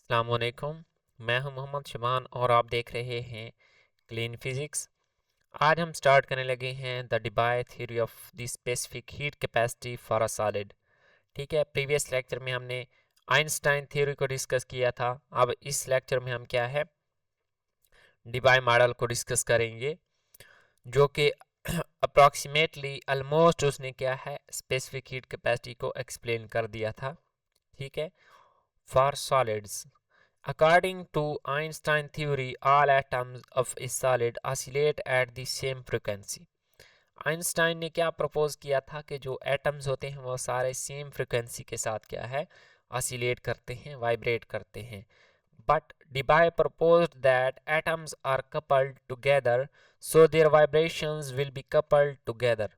अस्सलामुअलैकुम। मैं हूं मोहम्मद शबान और आप देख रहे हैं क्लीन फिजिक्स। आज हम स्टार्ट करने लगे हैं the डिबाय theory of the specific heat capacity for a solid. ठीक है, प्रीवियस लेक्चर में हमने आइंस्टाइन थ्योरी को डिस्कस किया था। अब इस लेक्चर में हम क्या है, डिबाय मॉडल को डिस्कस करेंगे, जो कि अप्रॉक्सीमेटली ऑलमोस्ट उसने क्या है स्पेसिफिक हीट कैपेसिटी को एक्सप्लेन कर दिया था। ठीक है, for solids according to Einstein theory, all atoms of a solid oscillate at the same frequency. Einstein ने क्या प्रपोज किया था कि जो एटम्स होते हैं वो सारे सेम फ्रिक्वेंसी के साथ क्या है ऑसिलेट करते हैं, वाइब्रेट करते हैं। But डिबाय proposed that atoms are coupled together so their vibrations will be coupled together.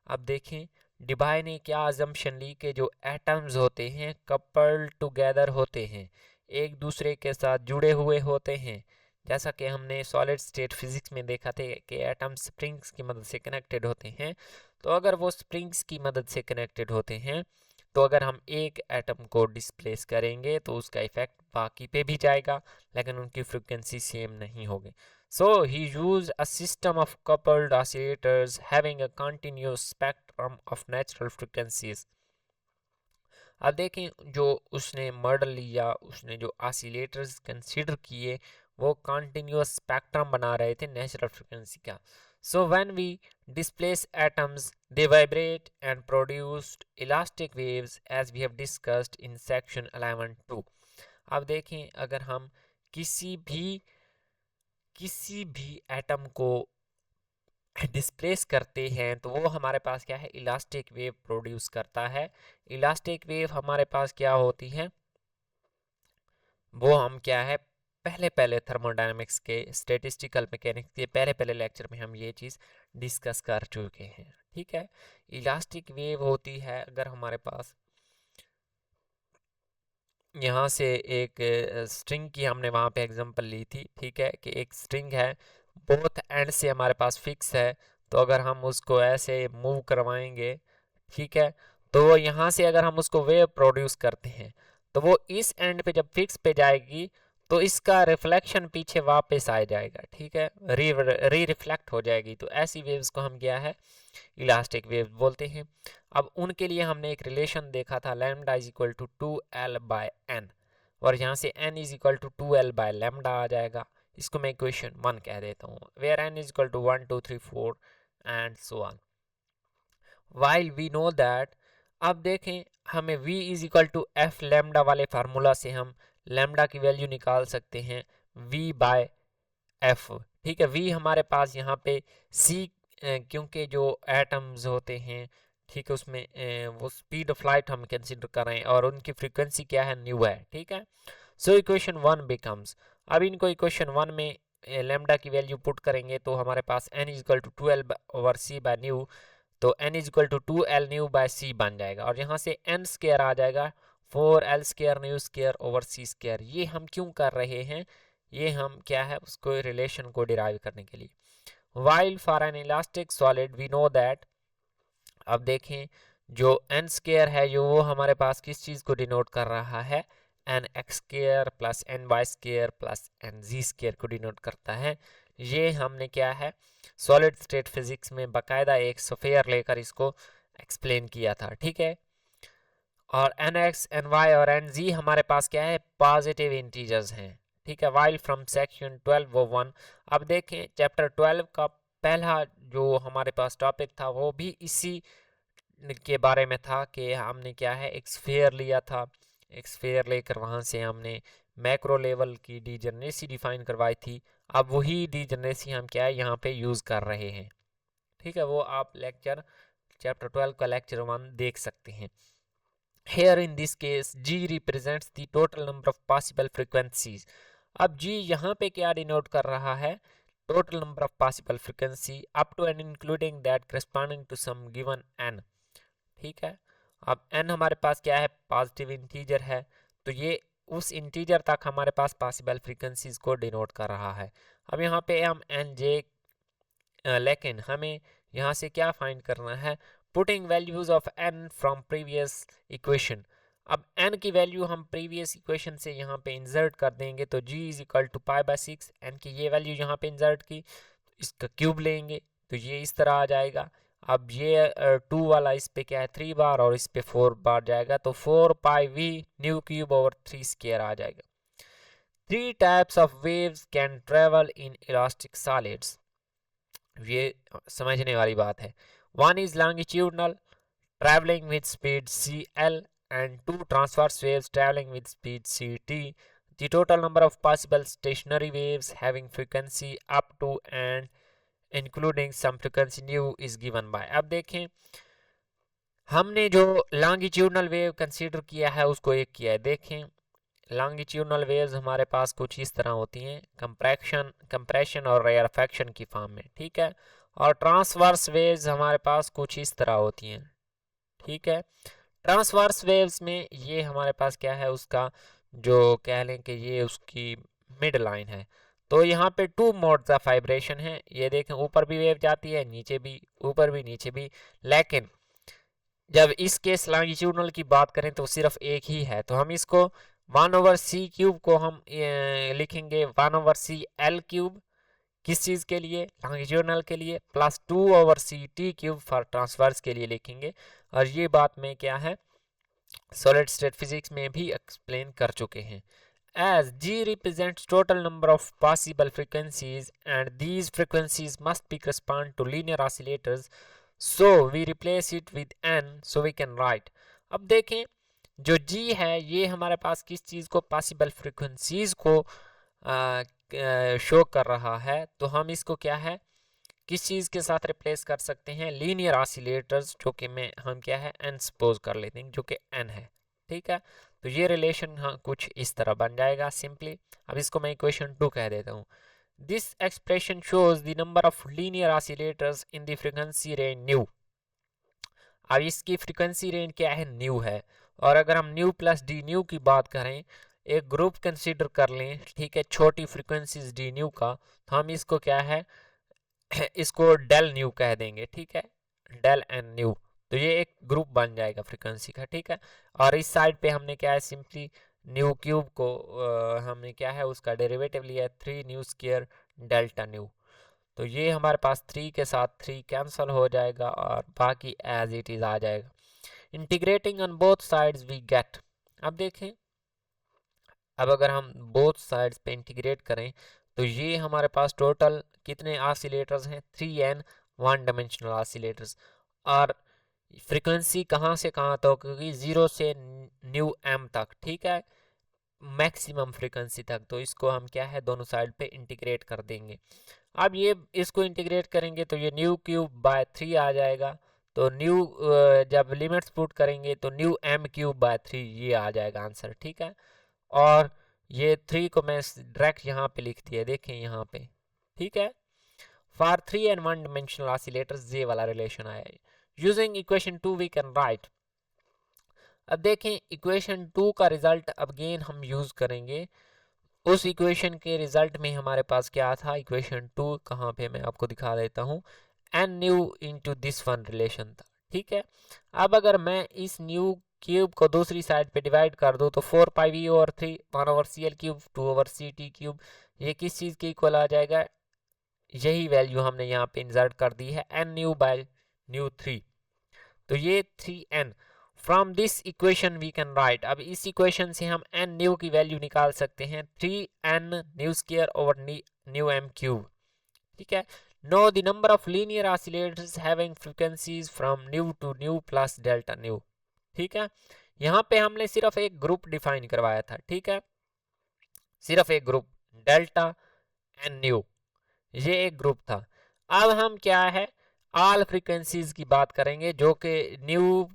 अब देखें, डिबाय ने क्या अजम्पशन ली कि जो एटम्स होते हैं कपल्ड टुगेदर होते हैं, एक दूसरे के साथ जुड़े हुए होते हैं। जैसा कि हमने सॉलिड स्टेट फिजिक्स में देखा थे कि एटम स्प्रिंग्स की मदद से कनेक्टेड होते हैं। तो अगर वो स्प्रिंग्स की मदद से कनेक्टेड होते हैं तो अगर हम एक एटम को डिस्प्लेस करेंगे तो उसका इफेक्ट बाकी पे भी जाएगा, लेकिन उनकी फ्रिक्वेंसी सेम नहीं होगी। So he used a system of coupled oscillators having a continuous spectrum of natural frequencies. अब देखें, जो उसने मॉडल लिया, उसने जो ऑसिलेटर्स कंसीडर किए वो कंटिन्यूअस स्पेक्ट्रम बना रहे थे नेचुरल फ्रिक्वेंसी का। So when we displace atoms they vibrate and produced elastic waves as we have discussed in section 11.2. अब देखें, अगर हम किसी भी एटम को डिस्प्लेस करते हैं तो वो हमारे पास क्या है इलास्टिक वेव प्रोड्यूस करता है। इलास्टिक वेव हमारे पास क्या होती है, वो हम क्या है पहले पहले थर्मोडायनेमिक्स के स्टैटिस्टिकल मैकेनिक्स के पहले पहले लेक्चर में हम ये चीज़ डिस्कस कर चुके हैं। ठीक है, इलास्टिक वेव होती है अगर हमारे पास यहाँ से एक स्ट्रिंग की हमने वहाँ पे एग्जांपल ली थी। ठीक है, कि एक स्ट्रिंग है, बोथ एंड से हमारे पास फिक्स है, तो अगर हम उसको ऐसे मूव करवाएंगे, ठीक है, तो वो यहाँ से अगर हम उसको वेव प्रोड्यूस करते हैं तो वो इस एंड पे जब फिक्स पे जाएगी तो इसका रिफ्लेक्शन पीछे वापस आ जाएगा। ठीक है, री रिफ्लेक्ट हो जाएगी। तो ऐसी वेव्स को हम क्या है इलास्टिक वेव बोलते हैं। अब उनके लिए हमने एक रिलेशन देखा था, lambda is equal to 2l/n, और यहाँ से n इज इक्वल टू 2l/लैम्डा आ जाएगा। इसको मैं इक्वेशन 1 कह देता हूँ, where n is equal to 1 2 3 4 and so on. While we know that, अब देखें, हमें v is equal to F lambda वाले फार्मूला से हम लैम्डा की वैल्यू निकाल सकते हैं v/f। ठीक है, v हमारे पास यहाँ पे c, क्योंकि जो एटम्स होते हैं, ठीक है, उसमें वो स्पीड ऑफ लाइट हम कंसिडर कर रहे हैं और उनकी फ्रीक्वेंसी क्या है, न्यू है। ठीक है, सो इक्वेशन 1 बिकम्स, अब इनको इक्वेशन 1 में लैम्डा की वैल्यू पुट करेंगे तो हमारे पास n इज इक्वल टू 12/c/न्यू, तो n is equal to 2l/c बन जाएगा, और यहाँ से n स्क्वायर आ जाएगा 4l² new square over c square. ये हम क्यों कर रहे हैं, ये हम क्या है उसको रिलेशन को डिराइव करने के लिए। While for an elastic solid we know that, अब देखें, जो n स्क्वायर है जो वो हमारे पास किस चीज़ को डिनोट कर रहा है, n x square plus n y square plus n z square को डिनोट करता है। ये हमने क्या है सॉलिड स्टेट फिजिक्स में बाकायदा एक स्फीयर लेकर इसको एक्सप्लेन किया था। ठीक है, और एन एक्स एन वाई और एन जी हमारे पास क्या है पॉजिटिव इंटीजर्स हैं। ठीक है, वाइल फ्रॉम सेक्शन 12 अब देखें चैप्टर 12 का पहला जो हमारे पास टॉपिक था वो भी इसी के बारे में था कि हमने क्या है एक स्फीयर लिया था। एक स्फीयर लेकर वहाँ से हमने मैक्रो लेवल की डीजनरेसी डिफाइन करवाई थी। अब वही डीजनरेसी हम क्या है यहाँ पे यूज़ कर रहे हैं। ठीक है, वो आप लेक्चर चैप्टर 12 का लेक्चर 1 देख सकते हैं। Here in this case g represents the total number of possible frequencies. अब g यहाँ पे क्या डिनोट कर रहा है, total number of possible frequency up to and including that corresponding to some given n। ठीक है, अब n हमारे पास क्या है पॉजिटिव इंटीजर है, तो ये उस इंटीजर तक हमारे पास पॉसिबल फ्रीक्वेंसीज को डिनोट कर रहा है। अब यहाँ पे हम एन जे, लेकिन हमें यहाँ से क्या फाइंड करना है, putting values of n from previous equation. अब n की वैल्यू हम प्रीवियस इक्वेशन से यहाँ पे इंसर्ट कर देंगे, तो g is equal to π/6, n की ये वैल्यू यहाँ पे इंसर्ट की, इसका क्यूब लेंगे तो ये इस तरह आ जाएगा। अब ये 2 वाला इस पे क्या है 3 बार और इस पे 4 बार जाएगा, तो 4πv nu cube over 3 square आ जाएगा। 3 types of waves can travel in elastic solids, ये समझने वाली बात है। One is longitudinal traveling with speed cl and 2 transverse waves traveling with speed ct. The total number of possible stationary waves having frequency up to and including some frequency nu is given by। अब देखें हमने जो longitudinal wave consider किया है उसको एक किया है। देखें लॉन्गिट्यूडनल वेव्स हमारे पास कुछ इस तरह होती हैं, कंप्रेशन और रेयरफेक्शन की फॉर्म में, ठीक है। और ट्रांसवर्स वेव्स हमारे पास कुछ इस तरह होती हैं, ठीक है। ट्रांसवर्स वेव्स में ये हमारे पास क्या है, उसका जो कह लें कि ये उसकी मिड लाइन है। तो यहाँ पे 2 मोड्स ऑफ वाइब्रेशन है, ये देखें ऊपर भी वेव जाती है, नीचे भी, ऊपर भी नीचे भी। लेकिन जब इस केस लॉन्गिट्यूडनल की बात करें तो सिर्फ एक ही है, तो हम इसको 1/c³ को हम लिखेंगे 1/cl³ किस चीज़ के लिए, लॉन्गिट्यूडनल के लिए, प्लस 2/ct³ फॉर ट्रांसवर्स के लिए लिखेंगे। और ये बात में क्या है सॉलिड स्टेट फिजिक्स में भी एक्सप्लेन कर चुके हैं। As g represents total number of possible frequencies and these frequencies must be correspond to linear oscillators, so we replace it with n so we can write। अब देखें जो g है ये हमारे पास किस चीज़ को, पॉसिबल फ्रिक्वेंसीज को शो कर रहा है, तो हम इसको क्या है किस चीज़ के साथ रिप्लेस कर सकते हैं, लीनियर ऑसिलेटर्स, जो कि में हम क्या है n सपोज कर लेते हैं जो कि n है, ठीक है। तो ये रिलेशन हाँ कुछ इस तरह बन जाएगा सिंपली। अब इसको मैं इक्वेशन 2 कह देता हूँ। This expression shows the number of linear oscillators in the frequency range new. अब इसकी फ्रीक्वेंसी रेंज क्या है, न्यू है। और अगर हम न्यू प्लस डी न्यू की बात करें, एक ग्रुप कंसीडर कर लें, ठीक है, छोटी फ्रीक्वेंसीज डी न्यू का, तो हम इसको क्या है इसको डेल न्यू कह देंगे, ठीक है, डेल एन न्यू। तो ये एक ग्रुप बन जाएगा फ्रीक्वेंसी का, ठीक है। और इस साइड पे हमने क्या है सिंपली न्यू क्यूब को हमने क्या है उसका डेरिवेटिव लिया है 3 न्यू स्क्वायर डेल्टा न्यू। तो ये हमारे पास 3 के साथ 3 कैंसिल हो जाएगा और बाकी एज इट इज आ जाएगा। Integrating on both sides we get. अब देखें अब अगर हम बोथ साइड्स पे इंटीग्रेट करें तो ये हमारे पास टोटल कितने ऑसिलेटर्स हैं, 3n वन डायमेंशनल ऑसिलेटर्स। और फ्रीक्वेंसी कहाँ से कहाँ तक, क्योंकि 0 से न्यू m तक, ठीक है, मैक्सिमम फ्रीक्वेंसी तक। तो इसको हम क्या है दोनों साइड पे इंटीग्रेट कर देंगे। अब ये इसको इंटीग्रेट करेंगे तो ये न्यू क्यूब बाय 3 आ जाएगा। तो न्यू जब लिमिट्स पुट करेंगे तो न्यू m³ बाय 3 ये आ जाएगा आंसर, ठीक है। और ये 3 को मैं डायरेक्ट यहाँ पे लिख दिया, देखें यहाँ पे, ठीक है। फॉर 3 and 1 dimensional oscillators ये वाला रिलेशन आया है। Using equation 2 we can write. अब देखें इक्वेशन 2 का रिजल्ट अगेन हम यूज करेंगे। उस इक्वेशन के रिजल्ट में हमारे पास क्या था, इक्वेशन 2 कहाँ पे मैं आपको दिखा देता हूँ, n nu into this one relation था, ठीक है। अब अगर मैं इस न्यू क्यूब को दूसरी साइड पे डिवाइड कर दूँ तो 4πv/3 1/cl³, 2/ct³, ये किस चीज़ के इक्वल आ जाएगा, यही वैल्यू हमने यहाँ पे इंसर्ट कर दी है n न्यू बाय न्यू 3। तो ये 3n from this equation we can write. अब इस इक्वेशन से हम n न्यू की वैल्यू निकाल सकते हैं 3n new square over new m³, ठीक है। Now the number of linear oscillators having frequencies from nu to nu plus delta nu, ठीक है। यहाँ पे हमने सिर्फ एक ग्रुप डिफाइन करवाया था, ठीक है, सिर्फ एक ग्रुप डेल्टा एन न्यू, ये एक ग्रुप था। अब हम क्या है ऑल फ्रीक्वेंसीज की बात करेंगे जो कि न्यू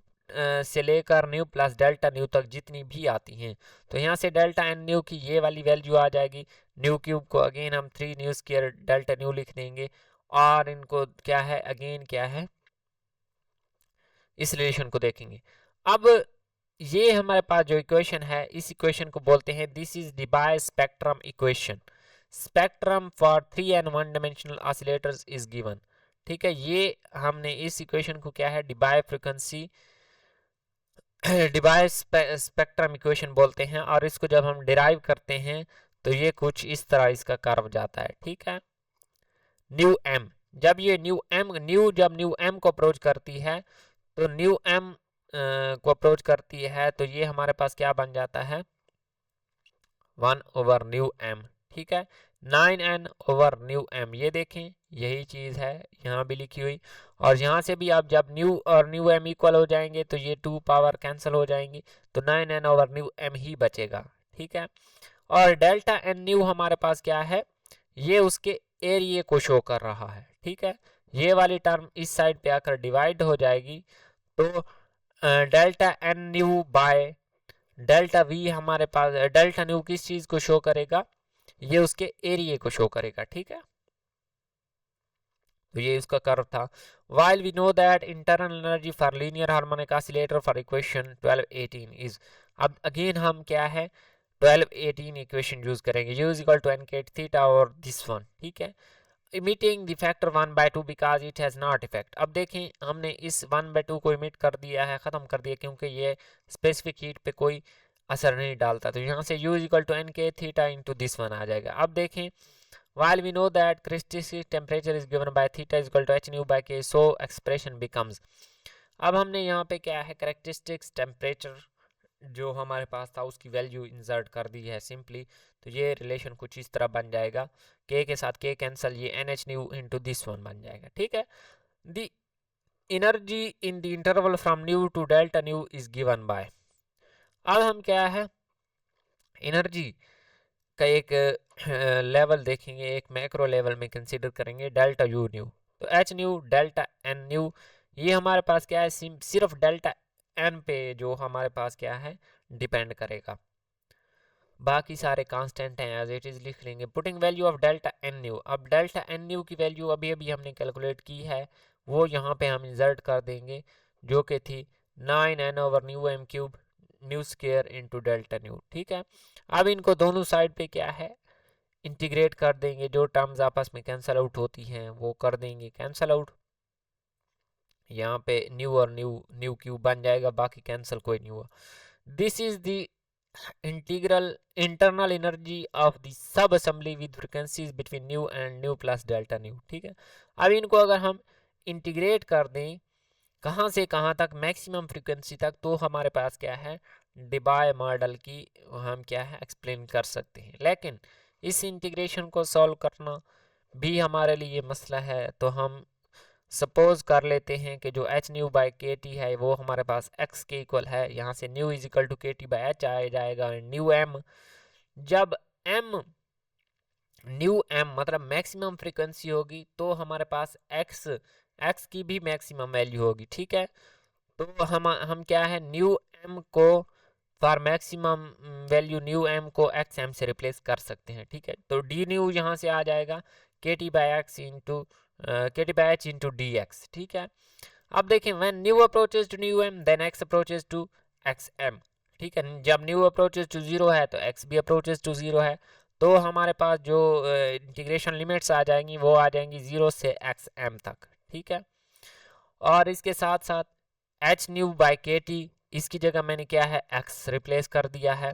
से लेकर न्यू प्लस डेल्टा न्यू तक जितनी भी आती हैं। तो यहाँ से डेल्टा एन न्यू की ये वाली वैल्यू आ जाएगी। न्यू क्यूब को अगेन हम 3 न्यू स्क्वायर डेल्टा न्यू लिख देंगे और इनको क्या है अगेन क्या है इस रिलेशन को देखेंगे। अब ये हमारे पास जो इक्वेशन है इस इक्वेशन को बोलते हैं this is डिबाय spectrum equation. Spectrum for 3 and 1 dimensional oscillators is given, ठीक है। ये हमने इस इक्वेशन को क्या है डिबाय फ्रीक्वेंसी डिवाइस स्पेक्ट्रम इक्वेशन बोलते हैं, और इसको जब हम डिराइव करते हैं तो ये कुछ इस तरह इसका कर्व जाता है, ठीक है। न्यू एम, जब ये न्यू एम को अप्रोच करती है, तो न्यू एम को अप्रोच करती है, तो ये हमारे पास क्या बन जाता है, 1/न्यू एम, ठीक है। 9n/न्यू एम, ये देखें यही चीज़ है यहाँ भी लिखी हुई। और यहाँ से भी आप जब न्यू और न्यू एम इक्वल हो जाएंगे तो ये 2 पावर कैंसिल हो जाएंगी, तो 9n/न्यू एम ही बचेगा, ठीक है। और डेल्टा एन न्यू हमारे पास क्या है, ये उसके एरिया को शो कर रहा है, ठीक है। ये वाली टर्म इस साइड पे आकर डिवाइड हो जाएगी, तो delta n nu by delta v हमारे पास, डेल्टा न्यू किस चीज को शो करेगा, ये उसके एरिया को शो करेगा, ठीक है। तो ये उसका कर्व था। while we know that internal energy for linear harmonic oscillator for equation 1218 is, अब अगेन हम क्या है 1218 इक्वेशन यूज करेंगे, u is equal to n cat theta और this one, ठीक है। Emitting the factor 1/2 because it has not effect. अब देखें हमने इस 1/2 को इमिट कर दिया है, ख़त्म कर दिया, क्योंकि ये स्पेसिफिक हीट पे कोई असर नहीं डालता, तो यहाँ से u इक्वल टू एन के थीटा इंटू दिस वन आ जाएगा। अब देखें while we know that crystalline temperature is given by theta is equal to h nu by k, so expression becomes, अब हमने यहाँ पे क्या है करेक्टरिस्टिक्स टेम्परेचर जो हमारे पास था उसकी वैल्यू इंसर्ट कर दी है सिंपली, तो ये रिलेशन कुछ इस तरह बन जाएगा, k के साथ k कैंसल, ये NH nu into this one बन जाएगा, ठीक है। The energy in the interval from nu to delta nu is given by, अब हम क्या है एनर्जी का एक लेवल देखेंगे, एक मैक्रो लेवल में कंसीडर करेंगे डेल्टा यू न्यू, तो h nu delta n nu, ये हमारे पास क्या है सिर्फ डेल्टा एन पे जो हमारे पास क्या है डिपेंड करेगा, बाकी सारे कांस्टेंट हैं एज इट इज लिख लेंगे। Putting value of delta n nu, अब डेल्टा एन न्यू की वैल्यू अभी अभी हमने कैलकुलेट की है, वो यहाँ पे हम इंसर्ट कर देंगे, जो कि थी 9n/न्यू M cube nu square into delta nu, ठीक है। अब इनको दोनों साइड पे क्या है इंटीग्रेट कर देंगे, जो टर्म्स आपस में कैंसल आउट होती हैं वो कर देंगे कैंसल आउट, यहाँ पे न्यू और न्यू न्यू क्यूब बन जाएगा, बाकी कैंसल कोई नहीं हुआ। This is the integral internal energy of the sub assembly with frequencies between new and new plus delta nu, ठीक है। अब इनको अगर हम इंटीग्रेट कर दें कहाँ से कहाँ तक, मैक्सिमम फ्रीक्वेंसी तक, तो हमारे पास क्या है डिबाय मॉडल की हम क्या है एक्सप्लेन कर सकते हैं। लेकिन इस इंटीग्रेशन को सॉल्व करना भी हमारे लिए मसला है, तो हम सपोज कर लेते हैं कि जो H nu by k T है वो हमारे पास एक्स के इक्वल है, यहाँ से न्यू इज इक्वल टू के टी बाई एच आ जाएगा, न्यू एम, जब एम न्यू एम मतलब मैक्सिमम फ्रीक्वेंसी होगी तो हमारे पास एक्स की भी मैक्सिमम वैल्यू होगी, ठीक है। तो हम क्या है न्यू एम को for maximum value nu m को एक्स एम से रिप्लेस कर सकते हैं, ठीक है। तो डी न्यू यहाँ से आ जाएगा k T by x into k T by h into d x, ठीक है। अब देखें when nu approaches to nu m then x approaches to x m, ठीक है। जब न्यू अप्रोचेज टू जीरो है तो एक्स भी अप्रोचेज टू जीरो है, तो हमारे पास जो इंटीग्रेशन लिमिट्स आ जाएंगी वो आ जाएंगी 0 से एक्स एम तक, ठीक है। और इसके साथ साथ H nu by k T, इसकी जगह मैंने क्या है एक्स रिप्लेस कर दिया है,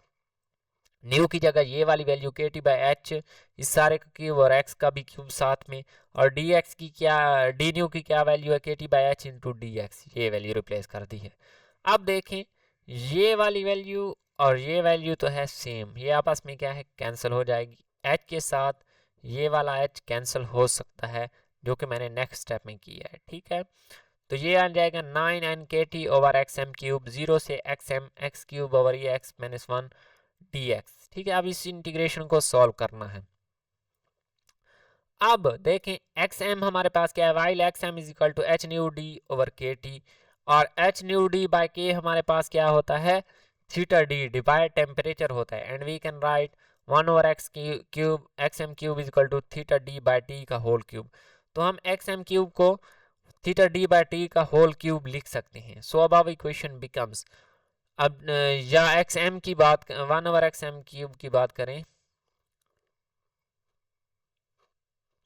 न्यू की जगह ये वाली वैल्यू के टी बाई एच, इस सारे का क्यूब और एक्स का भी क्यूब साथ में, और डी एक्स की क्या डी न्यू की क्या वैल्यू है के T by h into d x, ये वैल्यू रिप्लेस कर दी है। अब देखें ये वाली वैल्यू और ये वैल्यू तो है सेम, ये आपस में क्या है कैंसिल हो जाएगी, एच के साथ ये वाला एच कैंसिल हो सकता है, जो कि मैंने नेक्स्ट स्टेप में किया है, ठीक है। तो ये आ जाएगा 9n/kt/xm क्यूब 0 से xm x क्यूब ओवर ये x माइनस 1 dx, ठीक है। अब इस इंटीग्रेशन को सॉल्व करना है। अब देखें xm हमारे पास क्या है, while xm is equal to h nu d over k T, और h nu d by k हमारे पास क्या होता है थीटा डी डिवाइड टेम्परेचर होता है, and we can write 1 over x cube xm cube is equal to theta d by T का whole cube, तो हम xm क्यूब को थीटा डी बाई टी का होल क्यूब लिख सकते हैं। सो अब इक्वेशन बिकम्स, अब या एक्स एम की बात 1 ओवर एक्स एम क्यूब की बात करें,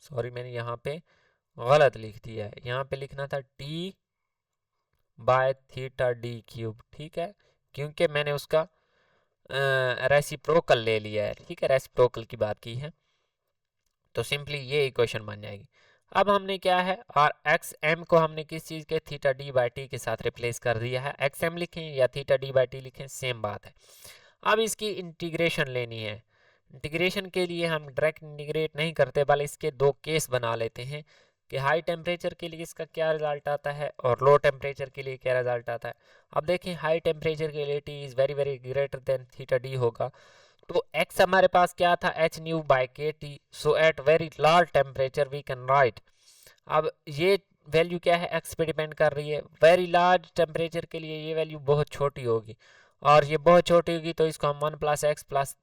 सॉरी मैंने यहाँ पे गलत लिख दिया है, यहाँ पे लिखना था T by theta D cube, ठीक है। क्योंकि मैंने उसका रेसिप्रोकल ले लिया है, ठीक है, रेसिप्रोकल की बात की है, तो सिंपली ये इक्वेशन बन जाएगी। अब हमने क्या है, और एक्स एम को हमने किस चीज़ के थीटा डी बाई टी के साथ रिप्लेस कर दिया है, एक्स एम लिखें या थीटा डी बाई टी लिखें सेम बात है। अब इसकी इंटीग्रेशन लेनी है। इंटीग्रेशन के लिए हम डायरेक्ट इंटीग्रेट नहीं करते, बल्कि इसके दो केस बना लेते हैं कि हाई टेम्परेचर के लिए इसका क्या रिजल्ट आता है और लो टेम्परेचर के लिए क्या रिजल्ट आता है। अब देखें हाई टेम्परेचर के लिए T is very very greater than theta d होगा, तो x हमारे पास क्या था, h nu by k T, so at very large temperature we can write. अब ये वैल्यू क्या है, x पे डिपेंड कर रही है, वेरी लार्ज टेम्परेचर के लिए ये वैल्यू बहुत छोटी होगी, और ये बहुत छोटी होगी तो इसको हम 1 plus x plus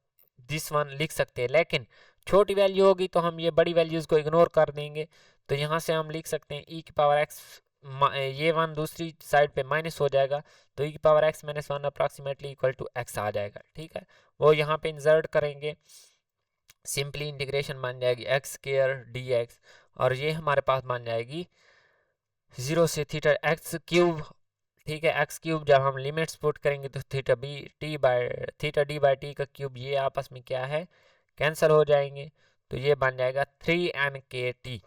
this one लिख सकते हैं, लेकिन छोटी वैल्यू होगी तो हम ये बड़ी वैल्यूज़ को इग्नोर कर देंगे, तो यहाँ से हम लिख सकते हैं ई की पावर एक्स, ये वन दूसरी साइड पे माइनस हो जाएगा, तो ई की power x minus one approximately equal to x आ जाएगा, ठीक है। वो यहाँ पे इंसर्ट करेंगे, सिंपली इंटीग्रेशन बन जाएगी एक्स स्क्वायर डी एक्स, और ये हमारे पास बन जाएगी 0 से थीटा एक्स क्यूब, ठीक है। एक्स क्यूब जब हम लिमिट्स पुट करेंगे तो theta b T by theta d by T का क्यूब, ये आपस में क्या है, कैंसिल हो जाएंगे, तो ये बन जाएगा 3n/k_t,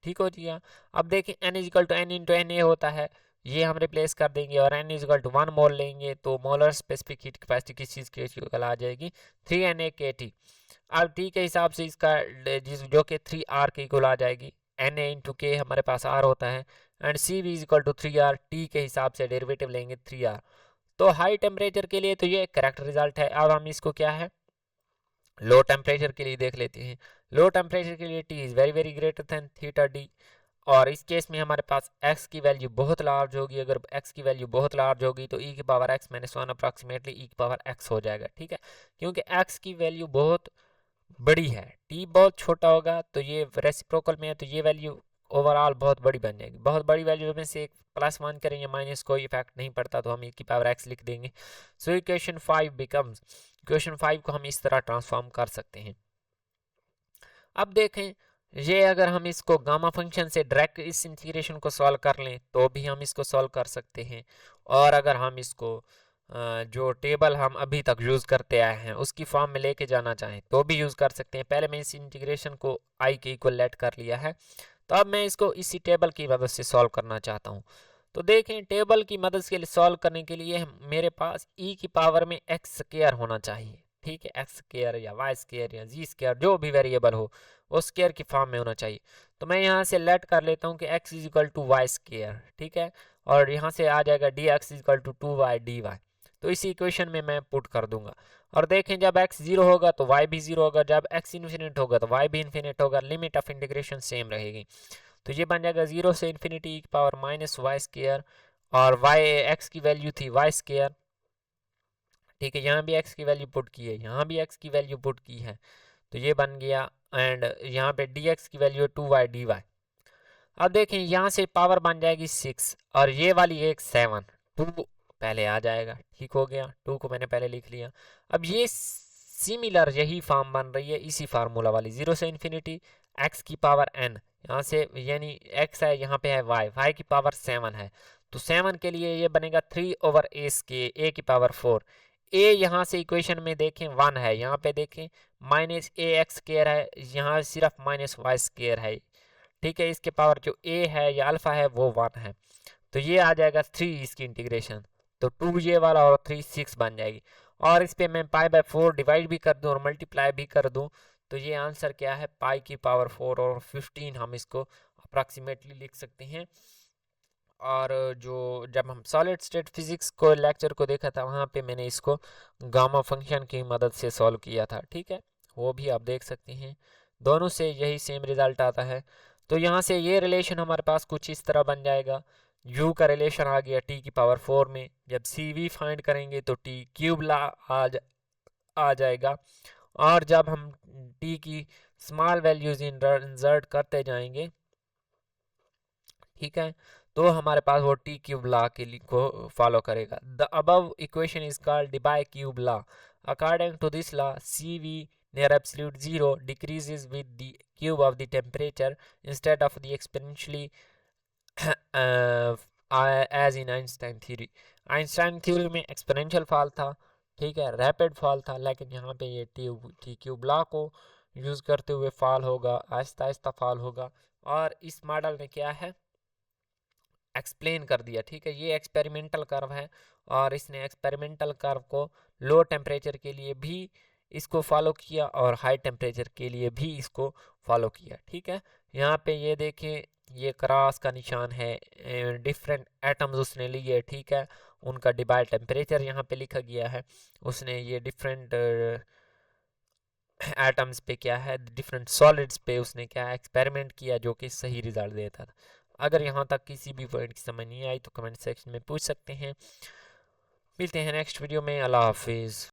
ठीक हो गया। अब देखिए n is equal to n into n a होता है, ये हम रिप्लेस कर देंगे, और n इजिकल टू 1 मोल लेंगे तो मोलर स्पेसिफिक हीट कैपेसिटी किस चीज़ के इक्वल आ जाएगी, 3na/kT। अब t के हिसाब से इसका जो कि 3r के इक्वल आ जाएगी, na इंटू के हमारे पास r होता है, and C V is equal to 3r, t के हिसाब से डेरिवेटिव लेंगे 3r। तो हाई टेम्परेचर के लिए तो ये करेक्ट रिजल्ट है। अब हम इसको क्या है, लो टेम्परेचर के लिए देख लेते हैं। लो टेम्परेचर के लिए T is very very greater than theta D, और इस केस में हमारे पास x की वैल्यू बहुत लार्ज होगी, अगर x की वैल्यू बहुत लार्ज होगी तो e की power x minus one approximately e की पावर x हो जाएगा, ठीक है। क्योंकि x की वैल्यू बहुत बड़ी है, t बहुत छोटा होगा, तो ये रेसिप्रोकल में है, तो ये वैल्यू ओवरऑल बहुत बड़ी बन जाएगी। बहुत बड़ी वैल्यू में से +1 करें या माइनस कोई इफेक्ट नहीं पड़ता, तो हम e की पावर x लिख देंगे। सो इक्वेशन 5 बिकम्स, इक्वेशन 5 को हम इस तरह ट्रांसफॉर्म कर सकते हैं। अब देखें, ये अगर हम इसको गामा फंक्शन से डायरेक्ट इस इंटीग्रेशन को सॉल्व कर लें तो भी हम इसको सॉल्व कर सकते हैं, और अगर हम इसको जो टेबल हम अभी तक यूज़ करते आए हैं उसकी फॉर्म में लेके जाना चाहें तो भी यूज़ कर सकते हैं। पहले मैं इस इंटीग्रेशन को आई के इक्वल लेट कर लिया है, तो अब मैं इसको इसी टेबल की मदद से सॉल्व करना चाहता हूँ। तो देखें, टेबल की मदद से सॉल्व करने के लिए मेरे पास ई की पावर में एक्स स्क्वायर होना चाहिए, ठीक है, एक्स स्क्वायर या वाई स्क्वायर या जी स्क्वायर जो भी वेरिएबल हो वो स्क्वायर की फॉर्म में होना चाहिए। तो मैं यहाँ से लेट कर लेता हूँ कि x is equal to y square, ठीक है, और यहाँ से आ जाएगा d x is equal to 2y/dy, तो इसी इक्वेशन में मैं पुट कर दूंगा। और देखें, जब x 0 होगा तो y भी 0 होगा, जब x इन्फिनिट होगा तो y भी इन्फिनिट होगा, लिमिट ऑफ इंटीग्रेशन सेम रहेगी। तो ये बन जाएगा 0 से इन्फिनिटी ई की पावर माइनस वाई स्क्वायर, और y x की वैल्यू थी वाई स्क्वायर, ठीक है, यहाँ भी x की वैल्यू पुट की है, यहाँ भी x की वैल्यू पुट की है, तो ये बन गया, एंड यहाँ पे dx की वैल्यू है 2y/dy। अब देखें, यहाँ से पावर बन जाएगी 6, और ये वाली एक 7, 2 पहले आ जाएगा, ठीक हो गया, 2 को मैंने पहले लिख लिया। अब ये सिमिलर यही फॉर्म बन रही है इसी फार्मूला वाली, 0 से इन्फिनिटी x की पावर n, यहाँ से यानी x है, यहाँ पे है y की पावर 7 है, तो 7 के लिए ये बनेगा 3/a की पावर 4। a यहाँ से इक्वेशन में देखें 1 है, यहाँ पे देखें माइनस ए एक्स स्क्वायर है, यहाँ सिर्फ माइनस वाई स्क्वायर है, ठीक है। इसके पावर जो a है या अल्फा है वो 1 है, तो ये आ जाएगा 3 इसकी इंटीग्रेशन, तो 2 ये वाला और 3 6 बन जाएगी। और इस पे मैं π/4 डिवाइड भी कर दूं और मल्टीप्लाई भी कर दूं, तो ये आंसर क्या है, पाई की पावर 4 और 15 हम इसको अप्रॉक्सीमेटली लिख सकते हैं। और जो जब हम सॉलिड स्टेट फिजिक्स को लेक्चर को देखा था वहाँ पे मैंने इसको गामा फंक्शन की मदद से सॉल्व किया था, ठीक है, वो भी आप देख सकते हैं, दोनों से यही सेम रिजल्ट आता है। तो यहाँ से ये रिलेशन हमारे पास कुछ इस तरह बन जाएगा, u का रिलेशन आ गया t की पावर 4 में, जब CV फाइंड करेंगे तो t क्यूब ला आ जाएगा, और जब हम t की स्मॉल वैल्यूज इंसर्ट करते जाएंगे, ठीक है, तो हमारे पास वो टी क्यूब लॉ के को फॉलो करेगा। The above equation is called Debye cube law. According to this law CV near absolute zero decreases with the cube of the temperature instead of the exponentially as in Einstein theory. Einstein theory में exponential fall था, ठीक है, rapid fall था, लेकिन यहाँ पे ये T cube law को यूज़ करते हुए फॉल होगा, आहिस्ता आहिस्ता फॉल होगा। और इस मॉडल ने क्या है, एक्सप्लेन कर दिया, ठीक है। ये एक्सपेरिमेंटल कर्व है और इसने एक्सपेरिमेंटल कर्व को लो टेम्परेचर के लिए भी इसको फॉलो किया और हाई टेम्परेचर के लिए भी इसको फॉलो किया, ठीक है। यहाँ पे ये देखें, ये क्रॉस का निशान है, डिफरेंट एटम्स उसने लिए, ठीक है। उनका डिवाइड टेम्परेचर यहाँ पे लिखा गया है। उसने ये डिफरेंट एटम्स पे क्या है, डिफरेंट सॉलिड्स पे उसने क्या एक्सपेरिमेंट किया जो कि सही रिजल्ट देता था। अगर यहाँ तक किसी भी पॉइंट की समझ नहीं आई तो कमेंट सेक्शन में पूछ सकते हैं। मिलते हैं नेक्स्ट वीडियो में। अल्लाह हाफिज़।